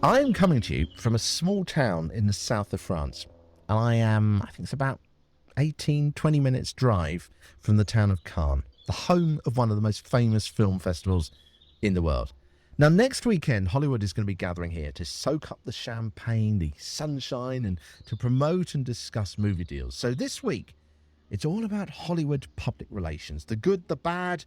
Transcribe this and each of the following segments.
I am coming to you from a small town in the south of France. And I think it's about 20 minutes drive from the town of Cannes, the home of one of the most famous film festivals in the world. Now, next weekend, Hollywood is going to be gathering here to soak up the champagne, the sunshine, and to promote and discuss movie deals. So this week, it's all about Hollywood public relations, the good, the bad,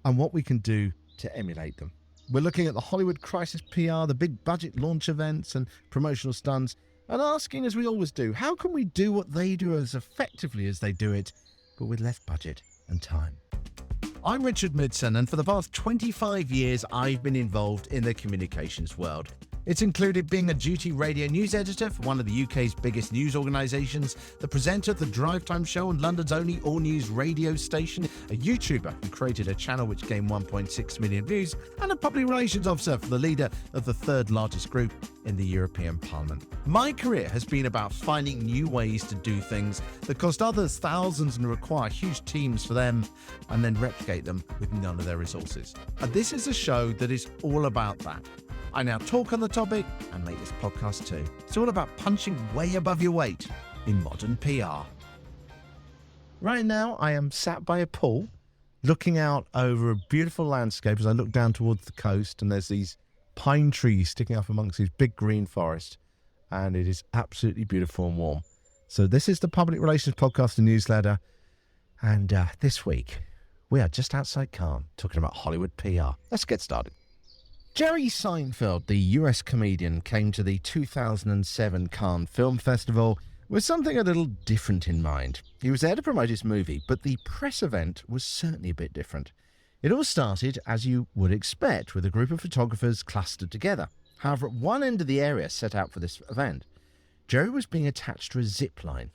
and what we can do to emulate them. We're looking at the Hollywood crisis PR, the big budget launch events and promotional stunts, and asking, as we always do, how can we do what they do as effectively as they do it, but with less budget and time? I'm Richard Midson, and for the past 25 years, I've been involved in the communications world. It's included being a duty radio news editor for one of the UK's biggest news organisations, the presenter of the Drive Time Show on London's only all-news radio station, a YouTuber who created a channel which gained 1.6 million views, and a public relations officer for the leader of the third largest group in the European Parliament. My career has been about finding new ways to do things that cost others thousands and require huge teams for them, and then replicate them with none of their resources. And this is a show that is all about that. I now talk on the topic and make this podcast too. It's all about punching way above your weight in modern PR. Right now, I am sat by a pool, looking out over a beautiful landscape as I look down towards the coast, and there's these pine trees sticking up amongst these big green forests, and it is absolutely beautiful and warm. So this is the Public Relations Podcast and Newsletter, and this week, we are just outside Cannes, talking about Hollywood PR. Let's get started. Jerry Seinfeld, the US comedian, came to the 2007 Cannes Film Festival with something a little different in mind. He was there to promote his movie, but the press event was certainly a bit different. It all started, as you would expect, with a group of photographers clustered together. However, at one end of the area set out for this event, Jerry was being attached to a zip line.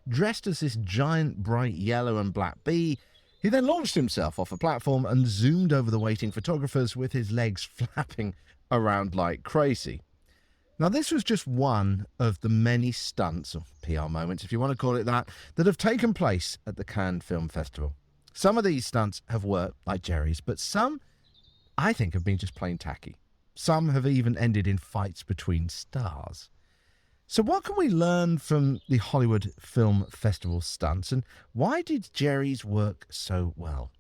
Dressed as this giant bright yellow and black bee, he then launched himself off a platform and zoomed over the waiting photographers with his legs flapping around like crazy. Now, this was just one of the many stunts, or PR moments, if you want to call it that have taken place at the Cannes Film Festival. Some of these stunts have worked, like Jerry's, but some, I think, have been just plain tacky. Some have even ended in fights between stars. So what can we learn from the Hollywood Film Festival stunts, and why did Jerry's work so well?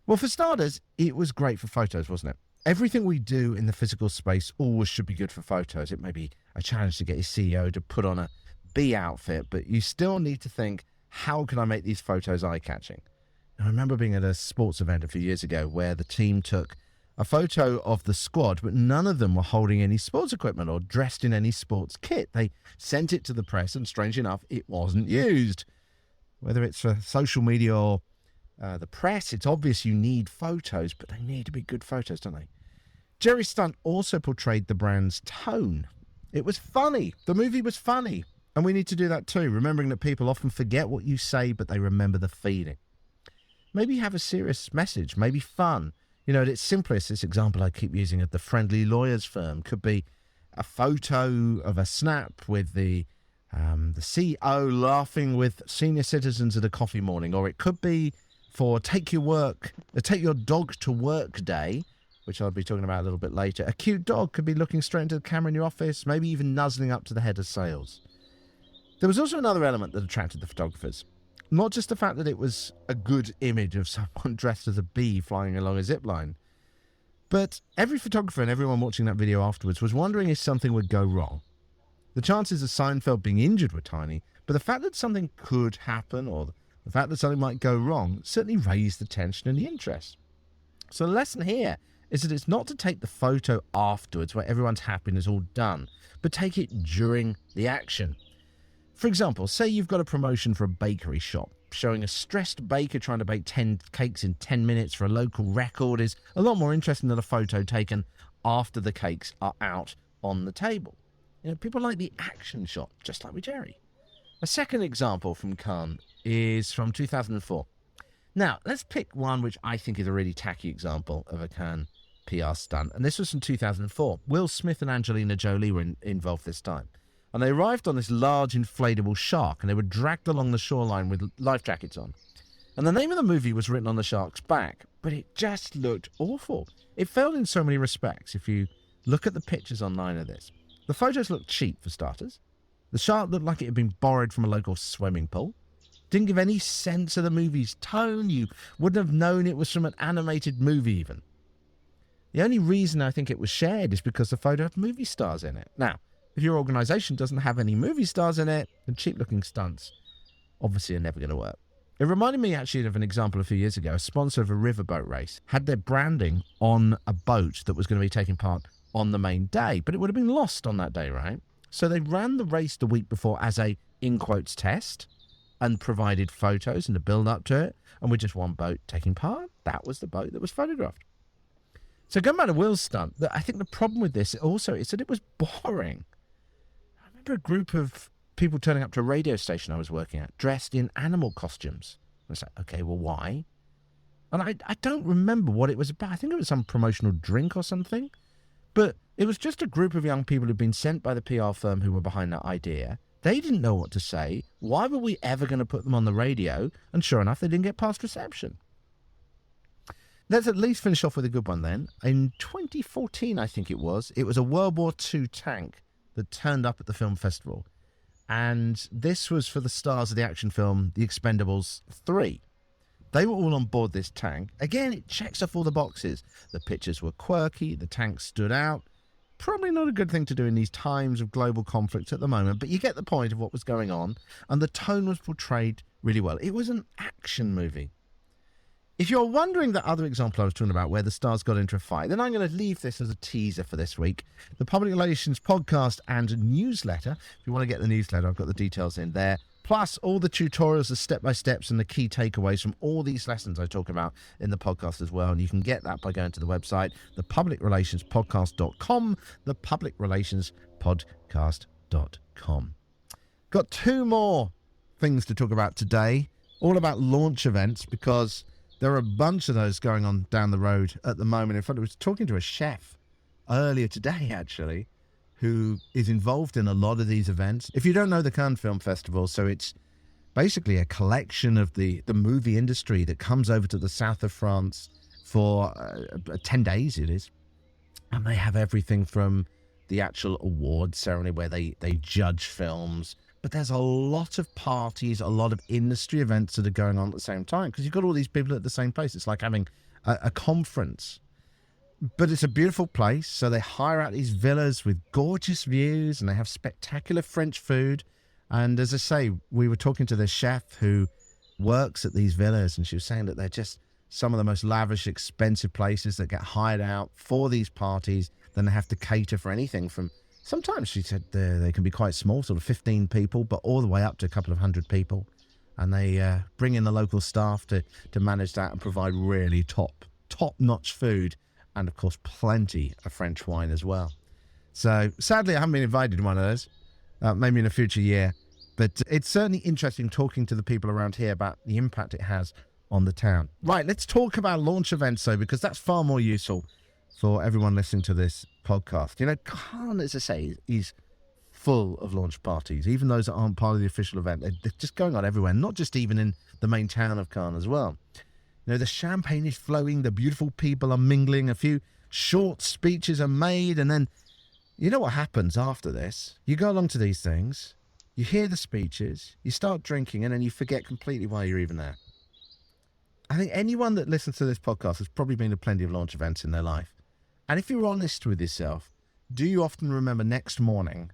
Well, for starters, it was great for photos, wasn't it? Everything we do in the physical space always should be good for photos. It may be a challenge to get your CEO to put on a bee outfit, but you still need to think, how can I make these photos eye-catching? I remember being at a sports event a few years ago where the team took a photo of the squad, but none of them were holding any sports equipment or dressed in any sports kit. They sent it to the press, and strangely enough, it wasn't used. Whether it's for social media or the press, it's obvious you need photos, but they need to be good photos, don't they? Jerry's stunt also portrayed the brand's tone. It was funny. The movie was funny. And we need to do that too, remembering that people often forget what you say, but they remember the feeling. Maybe have a serious message, maybe fun. You know, at its simplest, this example I keep using of the friendly lawyers firm could be a photo of a snap with the CEO laughing with senior citizens at a coffee morning, or it could be for take your dog to work day, which I'll be talking about a little bit later. A cute dog could be looking straight into the camera in your office, maybe even nuzzling up to the head of sales. There was also another element that attracted the photographers. Not just the fact that it was a good image of someone dressed as a bee flying along a zip line, but every photographer and everyone watching that video afterwards was wondering if something would go wrong. The chances of Seinfeld being injured were tiny, but the fact that something could happen, or the fact that something might go wrong, certainly raised the tension and the interest. So the lesson here is that it's not to take the photo afterwards where everyone's happy and it's all done, but take it during the action. For example, say you've got a promotion for a bakery shop. Showing a stressed baker trying to bake 10 cakes in 10 minutes for a local record is a lot more interesting than a photo taken after the cakes are out on the table. You know, people like the action shot, just like with Jerry. A second example from Cannes is from 2004. Now, let's pick one which I think is a really tacky example of a Cannes PR stunt, and this was from 2004. Will Smith and Angelina Jolie were involved this time. And they arrived on this large inflatable shark, and they were dragged along the shoreline with life jackets on. And the name of the movie was written on the shark's back, but it just looked awful. It failed in so many respects. If you Look at the pictures online of this. The photos look cheap for starters. The shark looked like it had been borrowed from a local swimming pool. Didn't give any sense of the movie's tone. You wouldn't have known it was from an animated movie even. The only reason I think it was shared is because the photo had movie stars in it. Now, if your organisation doesn't have any movie stars in it, then cheap-looking stunts obviously are never going to work. It reminded me actually of an example a few years ago. A sponsor of a riverboat race had their branding on a boat that was going to be taking part on the main day, but it would have been lost on that day, right? So they ran the race the week before as a, in quotes, test and provided photos in the build-up to it, and with just one boat taking part, that was the boat that was photographed. So going back to Will's stunt, I think the problem with this also is that it was boring. I remember a group of people turning up to a radio station I was working at, dressed in animal costumes. I was like, okay, well, why? And I don't remember what it was about. I think it was some promotional drink or something. But it was just a group of young people who'd been sent by the PR firm who were behind that idea. They didn't know what to say. Why were we ever going to put them on the radio? And sure enough, they didn't get past reception. Let's at least finish off with a good one then. In 2014, I think it was a World War II tank that turned up at the film festival. And this was for the stars of the action film The Expendables 3. They were all on board this tank. Again, it checks off all the boxes. The pictures were quirky, the tank stood out. Probably not a good thing to do in these times of global conflict at the moment, but you get the point of what was going on, and the tone was portrayed really well. It was an action movie. If you're wondering the other example I was talking about where the stars got into a fight, then I'm going to leave this as a teaser for this week. The Public Relations podcast and newsletter. If you want to get the newsletter, I've got the details in there. Plus all the tutorials, the step-by-steps and the key takeaways from all these lessons I talk about in the podcast as well. And you can get that by going to the website, thepublicrelationspodcast.com, thepublicrelationspodcast.com. Got two more things to talk about today, all about launch events, because there are a bunch of those going on down the road at the moment. In fact, I was talking to a chef earlier today, actually, who is involved in a lot of these events. If you don't know the Cannes Film Festival, so it's basically a collection of the movie industry that comes over to the south of France for 10 days it is. And they have everything from the actual award ceremony where they judge films, but there's a lot of parties, a lot of industry events that are going on at the same time because you've got all these people at the same place. It's like having a conference. But it's a beautiful place, so they hire out these villas with gorgeous views, and they have spectacular French food. And as I say, we were talking to the chef who works at these villas, and she was saying that they're just some of the most lavish, expensive places that get hired out for these parties. Then they have to cater for anything from, sometimes she said they can be quite small, sort of 15 people, but all the way up to a couple of hundred people. And they bring in the local staff to manage that and provide really top-notch food. And, of course, plenty of French wine as well. So, sadly, I haven't been invited to one of those. Maybe in a future year. But it's certainly interesting talking to the people around here about the impact it has on the town. Right, let's talk about launch events, though, because that's far more useful for everyone listening to this podcast. You know, Cannes, as I say, is full of launch parties. Even those that aren't part of the official event, they're just going on everywhere, not just even in the main town of Cannes as well. You know, the champagne is flowing, the beautiful people are mingling, a few short speeches are made, and then you know what happens after this? You go along to these things, you hear the speeches, you start drinking, and then you forget completely why you're even there. I think anyone that listens to this podcast has probably been to plenty of launch events in their life. And if you're honest with yourself, do you often remember next morning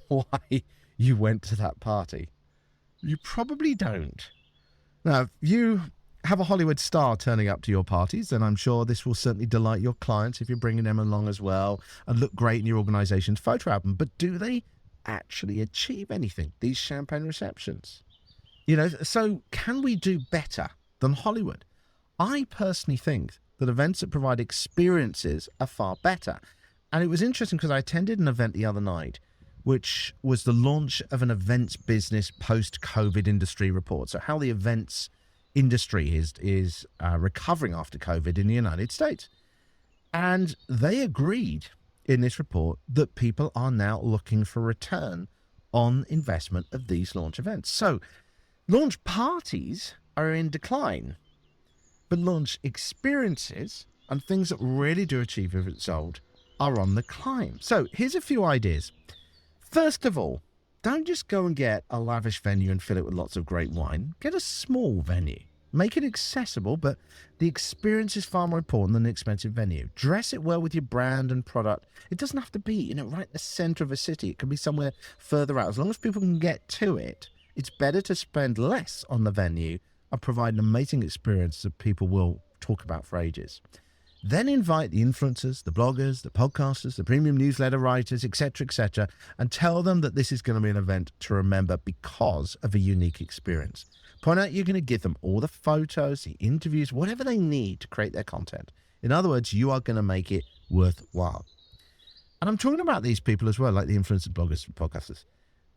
why you went to that party? You probably don't. Now, if you have a Hollywood star turning up to your parties, then I'm sure this will certainly delight your clients if you're bringing them along as well and look great in your organization's photo album. But do they actually achieve anything, these champagne receptions? You know, so can we do better than Hollywood? I personally think that events that provide experiences are far better. And it was interesting because I attended an event the other night, which was the launch of an events business post-COVID industry report. So how the events industry is recovering after COVID in the United States. And they agreed in this report that people are now looking for return on investment of these launch events. So launch parties are in decline, but launch experiences and things that really do achieve a result are on the climb. So here's a few ideas. First of all, don't just go and get a lavish venue and fill it with lots of great wine. Get a small venue. Make it accessible, but the experience is far more important than an expensive venue. Dress it well with your brand and product. It doesn't have to be, right in the center of a city. It can be somewhere further out. As long as people can get to it, it's better to spend less on the venue and provide an amazing experience that people will talk about for ages. Then invite the influencers, the bloggers, the podcasters, the premium newsletter writers, etc., and tell them that this is going to be an event to remember because of a unique experience. Point out you're going to give them all the photos, the interviews, whatever they need to create their content. In other words, you are going to make it worthwhile. And I'm talking about these people as well, like the influencers, bloggers, and podcasters,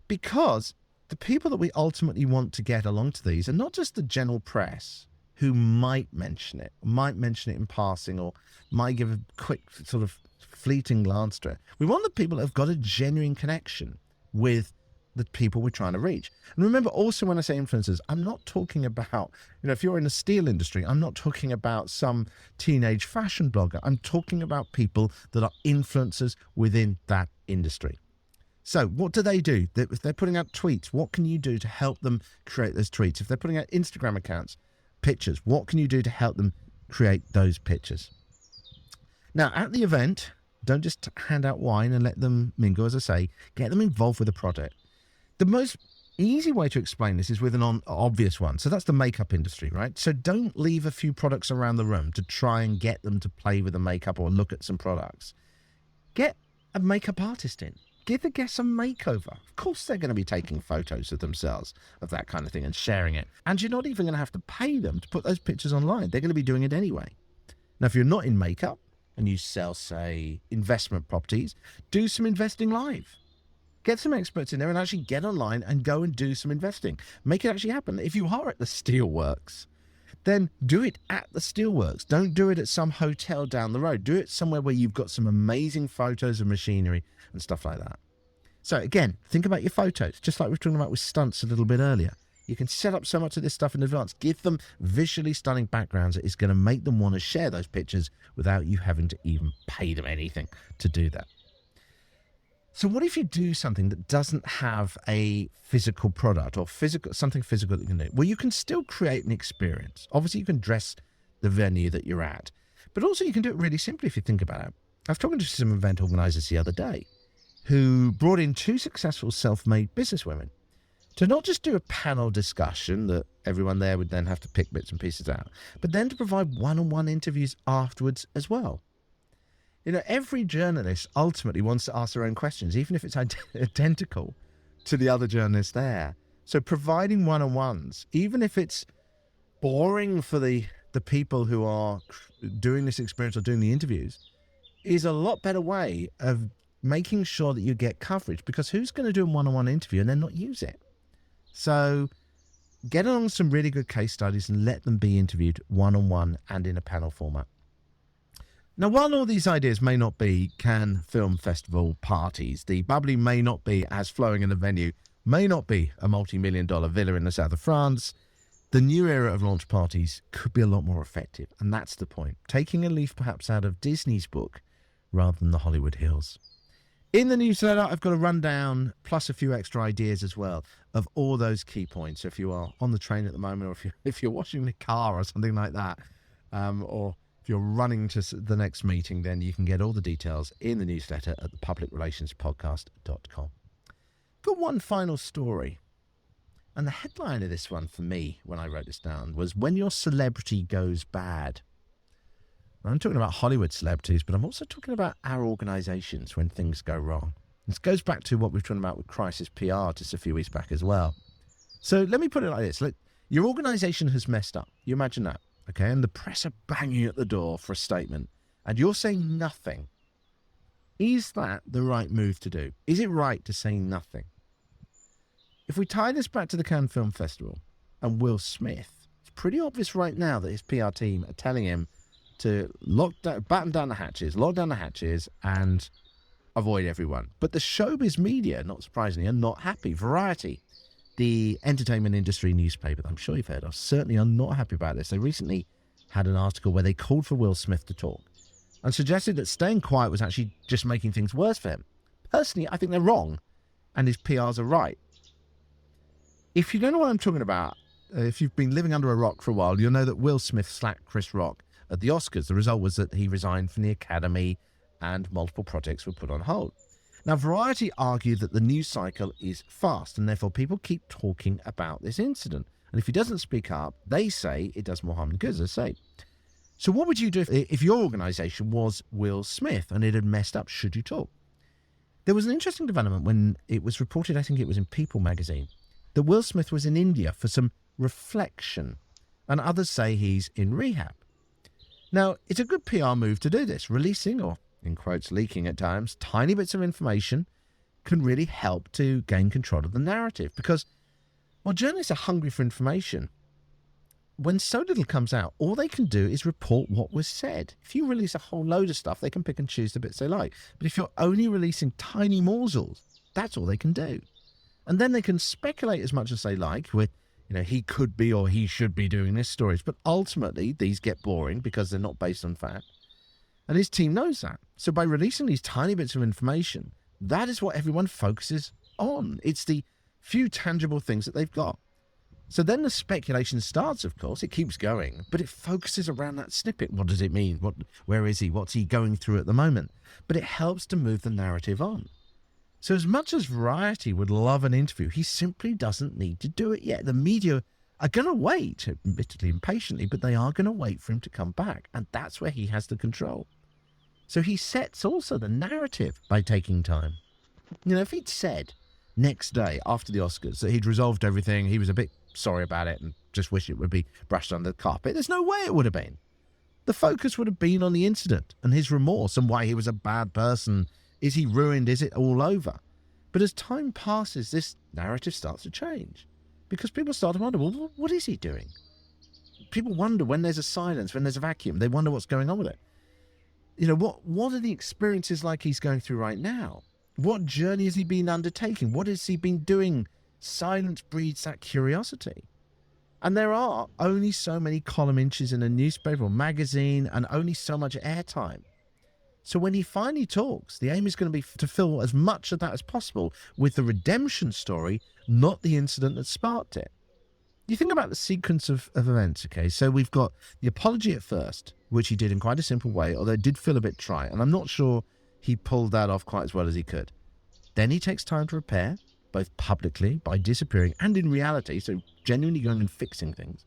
because the people that we ultimately want to get along to these are not just the general press who might mention it in passing, or might give a quick sort of fleeting glance to it. We want the people that have got a genuine connection with the people we're trying to reach. And remember also, when I say influencers, I'm not talking about, if you're in the steel industry, I'm not talking about some teenage fashion blogger. I'm talking about people that are influencers within that industry. So what do they do? If they're putting out tweets, what can you do to help them create those tweets? If they're putting out Instagram accounts, pictures, what can you do to help them create those pictures? Now, at the event, don't just hand out wine and let them mingle. As I say, get them involved with the project. The most easy way to explain this is with an obvious one. So that's the makeup industry, right? So don't leave a few products around the room to try and get them to play with the makeup or look at some products. Get a makeup artist in. Give the guests a makeover. Of course, they're going to be taking photos of themselves, of that kind of thing, and sharing it. And you're not even going to have to pay them to put those pictures online. They're going to be doing it anyway. Now, if you're not in makeup and you sell, say, investment properties, do some investing live. Get some experts in there and actually get online and go and do some investing. Make it actually happen. If you are at the steelworks, then do it at the steelworks. Don't do it at some hotel down the road. Do it somewhere where you've got some amazing photos of machinery and stuff like that. So again, think about your photos, just like we were talking about with stunts a little bit earlier. You can set up so much of this stuff in advance. Give them visually stunning backgrounds that is going to make them want to share those pictures without you having to even pay them anything to do that. So what if you do something that doesn't have a physical product or something physical that you can do? Well, you can still create an experience. Obviously, you can dress the venue that you're at, but also you can do it really simply if you think about it. I was talking to some event organizers the other day who brought in two successful self-made businesswomen to not just do a panel discussion that everyone there would then have to pick bits and pieces out, but then to provide one-on-one interviews afterwards as well. Every journalist ultimately wants to ask their own questions, even if it's identical to the other journalists there. So providing one-on-ones, even if it's boring for the people who are doing this experience or doing the interviews, is a lot better way of making sure that you get coverage, because who's going to do a one-on-one interview and then not use it? So get along some really good case studies and let them be interviewed one-on-one and in a panel format. Now, while all these ideas may not be Cannes Film Festival parties, the bubbly may not be as flowing in the venue, may not be a multi-million-dollar villa in the south of France, the new era of launch parties could be a lot more effective. And that's the point. Taking a leaf perhaps out of Disney's book rather than the Hollywood Hills. In the newsletter, I've got a rundown plus a few extra ideas as well of all those key points. So if you are on the train at the moment, or if you're washing the car or something like that, or if you're running to the next meeting, then you can get all the details in the newsletter at thepublicrelationspodcast.com. Got one final story. And the headline of this one for me, when I wrote this down, was When Your Celebrity Goes Bad. Now, I'm talking about Hollywood celebrities, but I'm also talking about our organizations when things go wrong. This goes back to what we were talking about with Crisis PR just a few weeks back as well. So let me put it like this. Look, your organization has messed up. You imagine that. Okay, and the press are banging at the door for a statement, and you're saying nothing. Is that the right move to do? Is it right to say nothing? If we tie this back to the Cannes Film Festival and Will Smith, it's pretty obvious right now that his PR team are telling him to batten down the hatches, lock down the hatches, and avoid everyone. But the showbiz media, not surprisingly, are not happy. Variety, the entertainment industry newspaper that I'm sure you've heard of, certainly are not happy about this. They recently had an article where they called for Will Smith to talk. and suggested that staying quiet was actually just making things worse for him. Personally, I think they're wrong, and his PRs are right. If you don't know what I'm talking about, if you've been living under a rock for a while, you'll know that Will Smith slapped Chris Rock at the Oscars. The result was that he resigned from the Academy and multiple projects were put on hold. Now, Variety argued that the news cycle is fast and therefore people keep talking about this incident. And if he doesn't speak up, they say it does more harm than good, as I say. So what would you do if your organisation was Will Smith and it had messed up? Should you talk? There was an interesting development when it was reported, I think it was in People magazine, that Will Smith was in India for some reflection, and others say he's in rehab. Now, it's a good PR move to do this. Releasing, or in quotes, leaking at times, tiny bits of information can really help to gain control of the narrative because, well, journalists are hungry for information. When so little comes out, all they can do is report what was said. If you release a whole load of stuff, they can pick and choose the bits they like. But if you're only releasing tiny morsels, that's all they can do. And then they can speculate as much as they like with, he could be or he should be doing this stories. But ultimately, these get boring because they're not based on fact. And his team knows that. So by releasing these tiny bits of information, that is what everyone focuses on. It's the few tangible things that they've got. So then the speculation starts, of course. It keeps going, but it focuses around that snippet. What does it mean? Where is he? What's he going through at the moment? But it helps to move the narrative on. So as much as Variety would love an interview, he simply doesn't need to do it yet. The media are going to wait, admittedly impatiently, but they are going to wait for him to come back. And that's where he has the control. So he sets also the narrative by taking time. If he'd said next day after the Oscars that he'd resolved everything, he was a bit sorry about it and just wish it would be brushed under the carpet, there's no way it would have been. The focus would have been on the incident and his remorse and why he was a bad person. Is he ruined? Is it all over? But as time passes, this narrative starts to change because people start to wonder, well, what is he doing? People wonder when there's a silence, when there's a vacuum, they wonder what's going on with it. What are the experiences like he's going through right now? What journey has he been undertaking? What has he been doing? Silence breeds that curiosity. And there are only so many column inches in a newspaper or magazine and only so much airtime. So when he finally talks, the aim is going to be to fill as much of that as possible with the redemption story, not the incident that sparked it. You think about the sequence of events, okay? So we've got the apology at first, which he did in quite a simple way, although it did feel a bit trite. And I'm not sure he pulled that off quite as well as he could. Then he takes time to repair, both publicly by disappearing and in reality, so genuinely going and fixing things.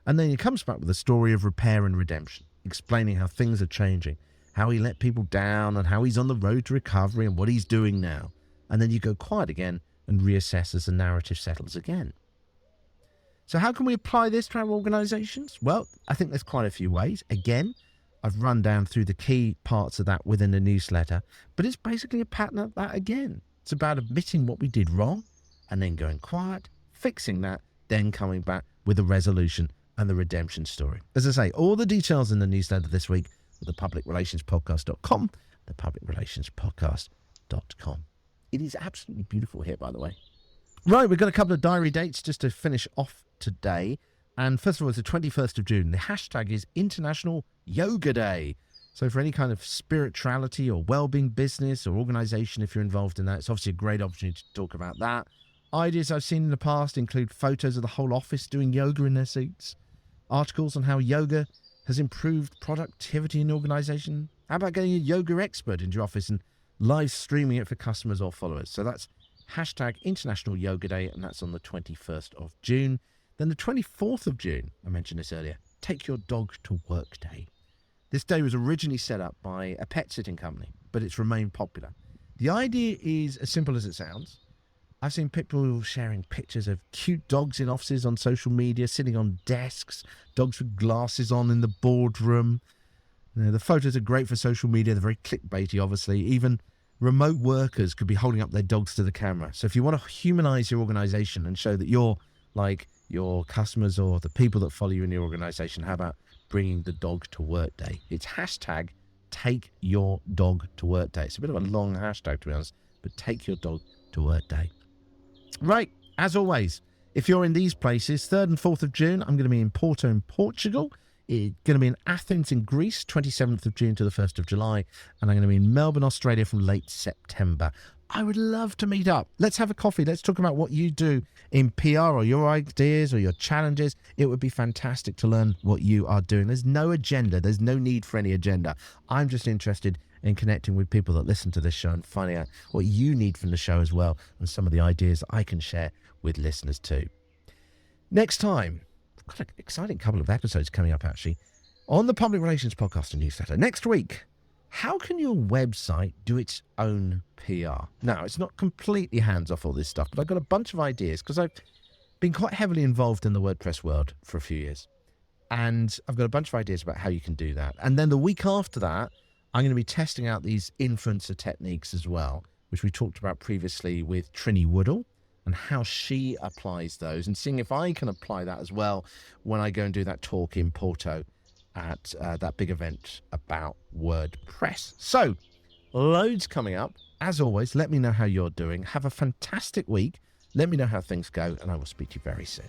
And then he comes back with a story of repair and redemption, explaining how things are changing, how he let people down and how he's on the road to recovery and what he's doing now. And then you go quiet again and reassess as the narrative settles again. So how can we apply this to our organisations? Well, I think there's quite a few ways. Again, I've run down through the key parts of that within the newsletter, but it's basically a pattern of that again. It's about admitting what we did wrong and then going quiet, fixing that, then coming back with a resolution and the redemption story. As I say, all the details in the newsletter this week at thepublicrelationspodcast.com, thepublicrelationspodcast.com. It is absolutely beautiful here, by the way. Right, we've got a couple of diary dates just to finish off today. And first of all, it's the 21st of June. The hashtag is International Yoga Day. So for any kind of spirituality or well-being business or organization, if you're involved in that, it's obviously a great opportunity to talk about that. Ideas I've seen in the past include photos of the whole office doing yoga in their seats, articles on how yoga has improved productivity in the organization. How about getting a yoga expert into your office and live streaming it for customers or followers? So that's hashtag International Yoga Day, and that's on the 21st of June. Then the 24th of June, I mentioned this earlier, Take Your Dog to Work Day. This day was originally set up by a pet sitting company, but it's remained popular. The idea is as simple as it sounds. I've seen people sharing pictures of cute dogs in offices on social media, sitting on desks, dogs with glasses on in the boardroom. The photos are great for social media. They're very clickbaity, obviously. Even remote workers could be holding up their dogs to the camera. So if you want to humanize your organization and show that you're like your customers or the people that follow you in your organization, how about bringing the dog to work day? It's hashtag Take Your Dog to Work Day. It's a bit of a long hashtag, to be honest, but Take Your Dog to Work Day. Right, as always, if you're in these places, 3rd and 4th of June, I'm going to be in Porto in Portugal. It's going to be in Athens in Greece, 27th of June to the 1st of July. And I'm going to be in Melbourne, Australia from late September. I would love to meet up. Let's have a coffee. Let's talk about what you do in PR or your ideas or your challenges. It would be fantastic to learn what you are doing. There's no agenda. There's no need for any agenda. I'm just interested in connecting with people that listen to this show and finding out what you need from the show as well, and some of the ideas I can share with listeners too. Next time, I've got an exciting couple of episodes coming up actually on the Public Relations Podcast and Newsletter. Next week, how can your website do its own PR? Now, it's not completely hands-off all this stuff, but I've got a bunch of ideas because I've been quite heavily involved in the WordPress world for a few years. And I've got a bunch of ideas about how you can do that. And then the week after that, I'm going to be testing out these influencer techniques as well, which we talked about previously with Trinny Woodall and how she applies those, and seeing if I can apply that as well when I go and do that talk in Porto at that big event about WordPress. So, loads coming up. As always, let me know how you're doing. Have a fantastic week. Let me know how things go, and I will speak to you very soon.